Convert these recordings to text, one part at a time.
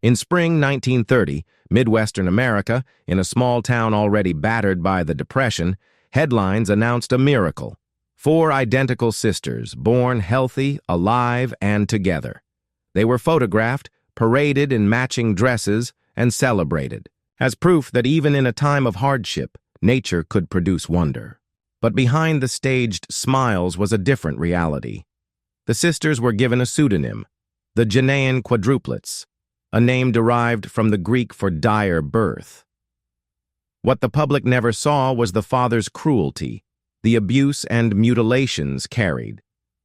In spring 1930, Midwestern America, in a small town already battered by the Depression, headlines announced a miracle. 4 identical sisters, born healthy, alive, and together. They were photographed, paraded in matching dresses, and celebrated, as proof that even in a time of hardship, nature could produce wonder. But behind the staged smiles was a different reality. The sisters were given a pseudonym, the Genain Quadruplets, a name derived from the Greek for dire birth. What the public never saw was the father's cruelty, the abuse and mutilations carried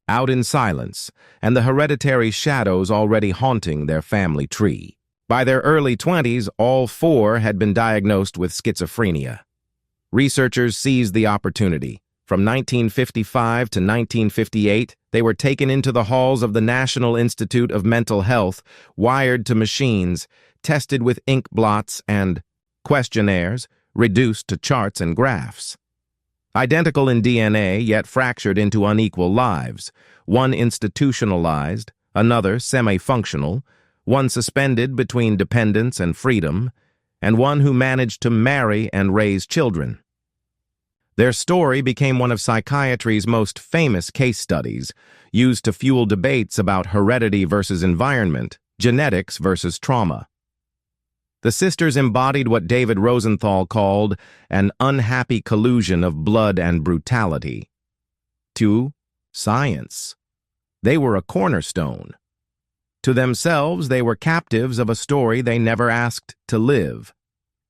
out in silence, and the hereditary shadows already haunting their family tree. By their early 20s, all 4 had been diagnosed with schizophrenia. Researchers seized the opportunity. From 1955 to 1958, they were taken into the halls of the National Institute of Mental Health, wired to machines, tested with ink blots and questionnaires, reduced to charts and graphs. Identical in DNA, yet fractured into unequal lives, one institutionalized, another semi-functional, one suspended between dependence and freedom, and one who managed to marry and raise children. Their story became one of psychiatry's most famous case studies, used to fuel debates about heredity versus environment, genetics versus trauma. The sisters embodied what David Rosenthal called an unhappy collusion of blood and brutality. 2. Science. They were a cornerstone. To themselves, they were captives of a story they never asked to live.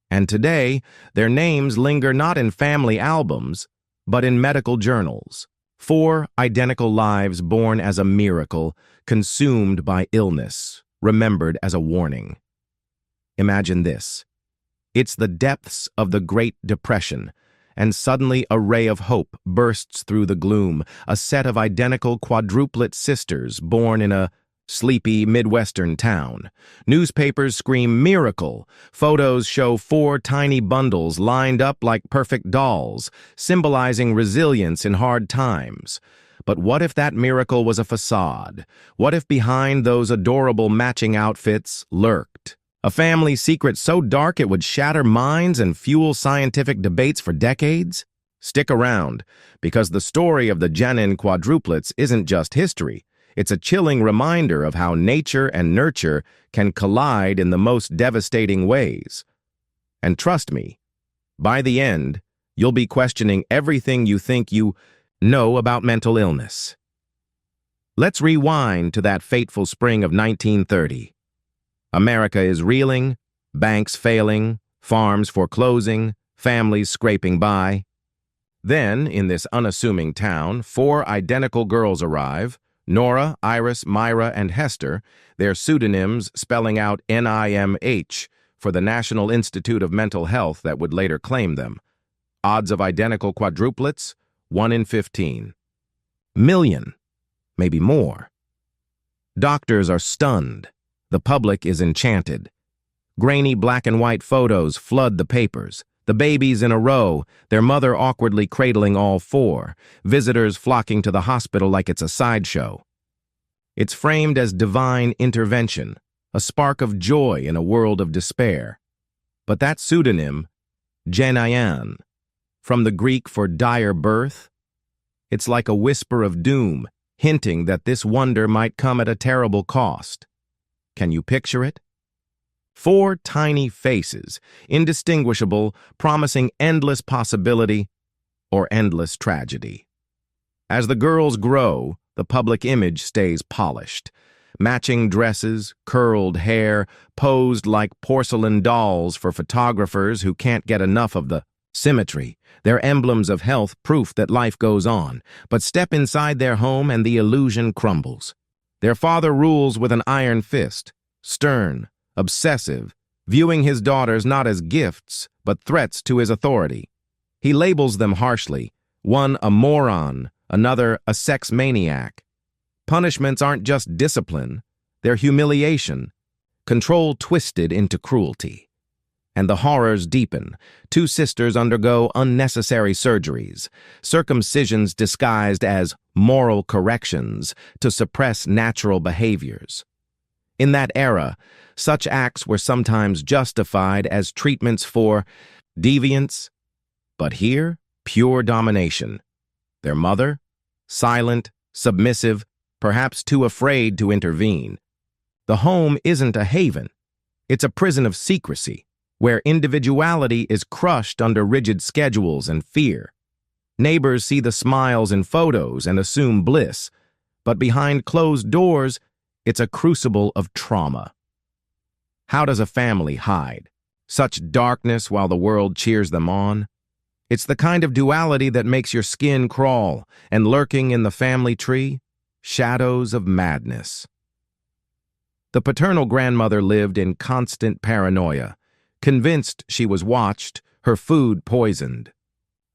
And today, their names linger not in family albums, but in medical journals. 4 identical lives born as a miracle, consumed by illness, remembered as a warning. Imagine this. It's the depths of the Great Depression, and suddenly a ray of hope bursts through the gloom, a set of identical quadruplet sisters born in a sleepy Midwestern town. Newspapers scream miracle. Photos show 4 tiny bundles lined up like perfect dolls, symbolizing resilience in hard times. But what if that miracle was a facade? What if behind those adorable matching outfits lurked a family secret so dark it would shatter minds and fuel scientific debates for decades? Stick around, because the story of the Genain Quadruplets isn't just history. It's a chilling reminder of how nature and nurture can collide in the most devastating ways. And trust me, by the end, you'll be questioning everything you think you know about mental illness. Let's rewind to that fateful spring of 1930. America is reeling, banks failing, farms foreclosing, families scraping by. Then, in this unassuming town, 4 identical girls arrive, Nora, Iris, Myra, and Hester, their pseudonyms spelling out NIMH for the National Institute of Mental Health that would later claim them. Odds of identical quadruplets, 1 in 15. Million, maybe more. Doctors are stunned. The public is enchanted. Grainy black and white photos flood the papers. The babies in a row, their mother awkwardly cradling all 4, visitors flocking to the hospital like it's a sideshow. It's framed as divine intervention, a spark of joy in a world of despair. But that pseudonym, Genain, from the Greek for dire birth, it's like a whisper of doom, hinting that this wonder might come at a terrible cost. Can you picture it? 4 tiny faces, indistinguishable, promising endless possibility or endless tragedy. As the girls grow, the public image stays polished. Matching dresses, curled hair, posed like porcelain dolls for photographers who can't get enough of the symmetry. They're emblems of health, proof that life goes on. But step inside their home and the illusion crumbles. Their father rules with an iron fist, stern, obsessive, viewing his daughters not as gifts, but threats to his authority. He labels them harshly, one a moron, another a sex maniac. Punishments aren't just discipline, they're humiliation, control twisted into cruelty. And the horrors deepen. 2 sisters undergo unnecessary surgeries, circumcisions disguised as moral corrections to suppress natural behaviors. In that era, such acts were sometimes justified as treatments for deviance, but here, pure domination. Their mother, silent, submissive, perhaps too afraid to intervene. The home isn't a haven. It's a prison of secrecy, where individuality is crushed under rigid schedules and fear. Neighbors see the smiles in photos and assume bliss, but behind closed doors, it's a crucible of trauma. How does a family hide such darkness while the world cheers them on? It's the kind of duality that makes your skin crawl, and lurking in the family tree, shadows of madness. The paternal grandmother lived in constant paranoia, convinced she was watched, her food poisoned.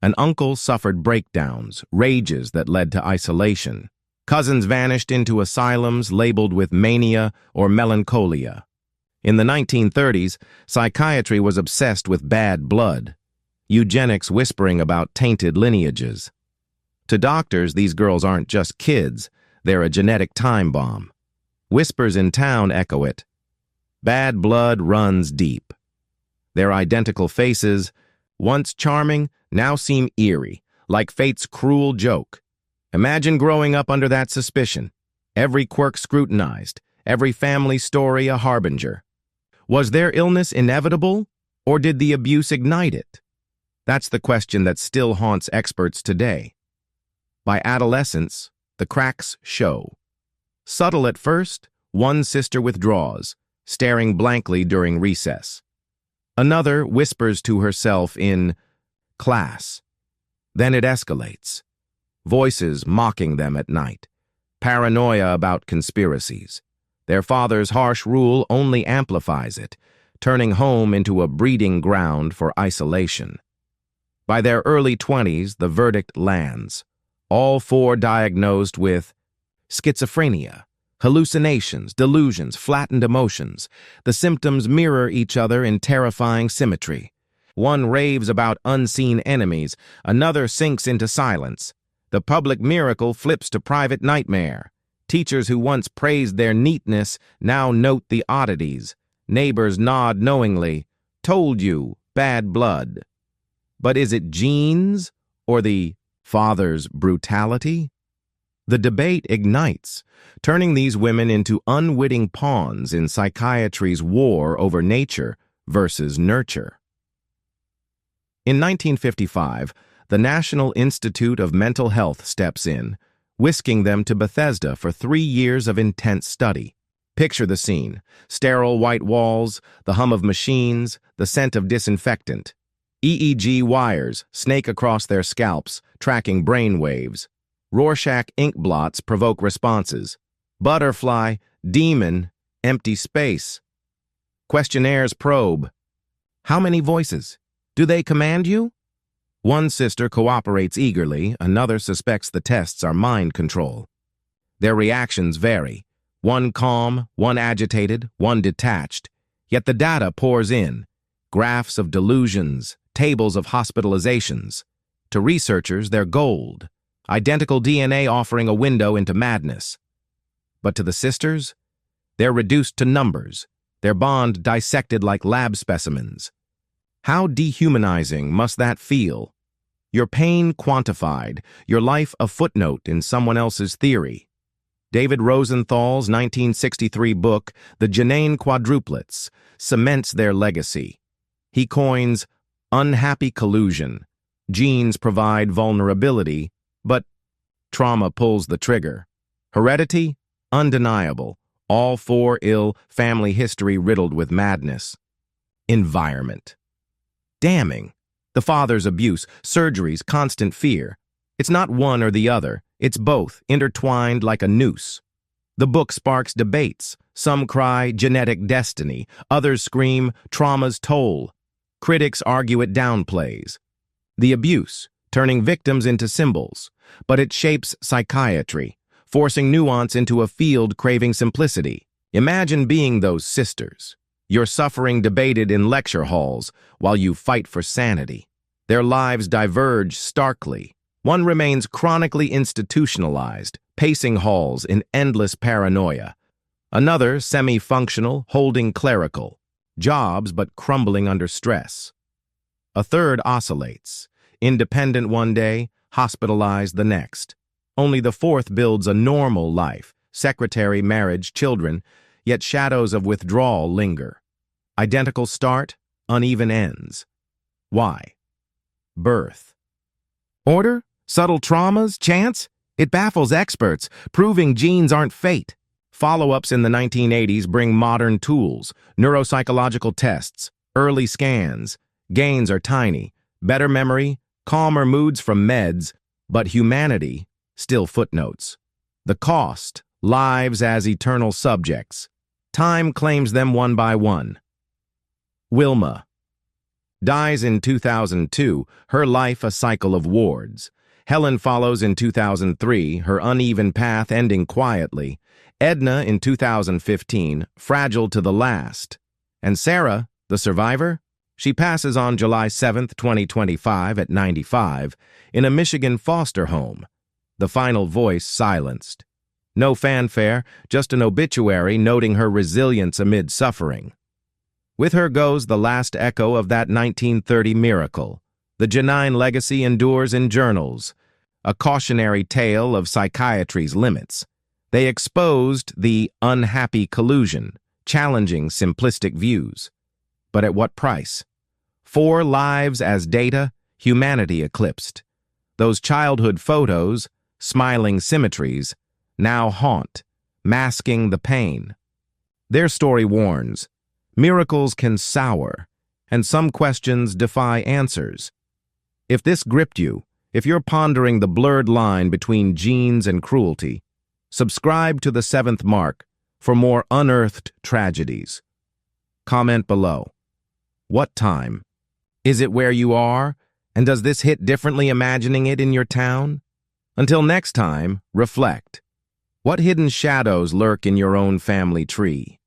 An uncle suffered breakdowns, rages that led to isolation. Cousins vanished into asylums labeled with mania or melancholia. In the 1930s, psychiatry was obsessed with bad blood, eugenics whispering about tainted lineages. To doctors, these girls aren't just kids, they're a genetic time bomb. Whispers in town echo it. Bad blood runs deep. Their identical faces, once charming, now seem eerie, like fate's cruel joke. Imagine growing up under that suspicion, every quirk scrutinized, every family story a harbinger. Was their illness inevitable, or did the abuse ignite it? That's the question that still haunts experts today. By adolescence, the cracks show. Subtle at first, one sister withdraws, staring blankly during recess. Another whispers to herself in class. Then it escalates. Voices mocking them at night. Paranoia about conspiracies. Their father's harsh rule only amplifies it, turning home into a breeding ground for isolation. By their early 20s, the verdict lands. All four diagnosed with schizophrenia, hallucinations, delusions, flattened emotions. The symptoms mirror each other in terrifying symmetry. One raves about unseen enemies, another sinks into silence. The public miracle flips to private nightmare. Teachers who once praised their neatness now note the oddities. Neighbors nod knowingly. Told you, bad blood. But is it genes or the father's brutality? The debate ignites, turning these women into unwitting pawns in psychiatry's war over nature versus nurture. In 1955, the National Institute of Mental Health steps in, whisking them to Bethesda for 3 years of intense study. Picture the scene: sterile white walls, the hum of machines, the scent of disinfectant. EEG wires snake across their scalps, tracking brain waves. Rorschach ink blots provoke responses. Butterfly, demon, empty space. Questionnaires probe. How many voices? Do they command you? One sister cooperates eagerly, another suspects the tests are mind control. Their reactions vary. One calm, one agitated, one detached. Yet the data pours in. Graphs of delusions, tables of hospitalizations. To researchers, they're gold. Identical DNA offering a window into madness. But to the sisters, they're reduced to numbers, their bond dissected like lab specimens. How dehumanizing must that feel? Your pain quantified, your life a footnote in someone else's theory. David Rosenthal's 1963 book, The Genain Quadruplets, cements their legacy. He coins unhappy collusion. Genes provide vulnerability, but trauma pulls the trigger. Heredity? Undeniable. All four ill, family history riddled with madness. Environment. Damning. The father's abuse, surgeries, constant fear. It's not one or the other. It's both, intertwined like a noose. The book sparks debates. Some cry genetic destiny. Others scream trauma's toll. Critics argue it downplays the abuse, turning victims into symbols. But it shapes psychiatry, forcing nuance into a field craving simplicity. Imagine being those sisters. Your suffering debated in lecture halls while you fight for sanity. Their lives diverge starkly. One remains chronically institutionalized, pacing halls in endless paranoia. Another semi-functional, holding clerical, jobs but crumbling under stress. A third oscillates, independent one day, hospitalized the next. Only the fourth builds a normal life, secretary, marriage, children, yet shadows of withdrawal linger. Identical start, uneven ends. Why? Birth. Order? Subtle traumas? Chance? It baffles experts, proving genes aren't fate. Follow-ups in the 1980s bring modern tools, neuropsychological tests, early scans. Gains are tiny, better memory, calmer moods from meds, but humanity, still footnotes. The cost, lives as eternal subjects. Time claims them one by one. Wilma. Dies in 2002, her life a cycle of wards. Helen follows in 2003, her uneven path ending quietly. Edna in 2015, fragile to the last. And Sarah, the survivor? She passes on July 7, 2025 at 95, in a Michigan foster home. The final voice silenced. No fanfare, just an obituary noting her resilience amid suffering. With her goes the last echo of that 1930 miracle. The Genain legacy endures in journals, a cautionary tale of psychiatry's limits. They exposed the unhappy collusion, challenging simplistic views. But at what price? 4 lives as data, humanity eclipsed. Those childhood photos, smiling symmetries, now haunt, masking the pain. Their story warns, miracles can sour, and some questions defy answers. If this gripped you, if you're pondering the blurred line between genes and cruelty, subscribe to the 7th Mark for more unearthed tragedies. Comment below. What time? Is it where you are? And does this hit differently imagining it in your town? Until next time, reflect. What hidden shadows lurk in your own family tree?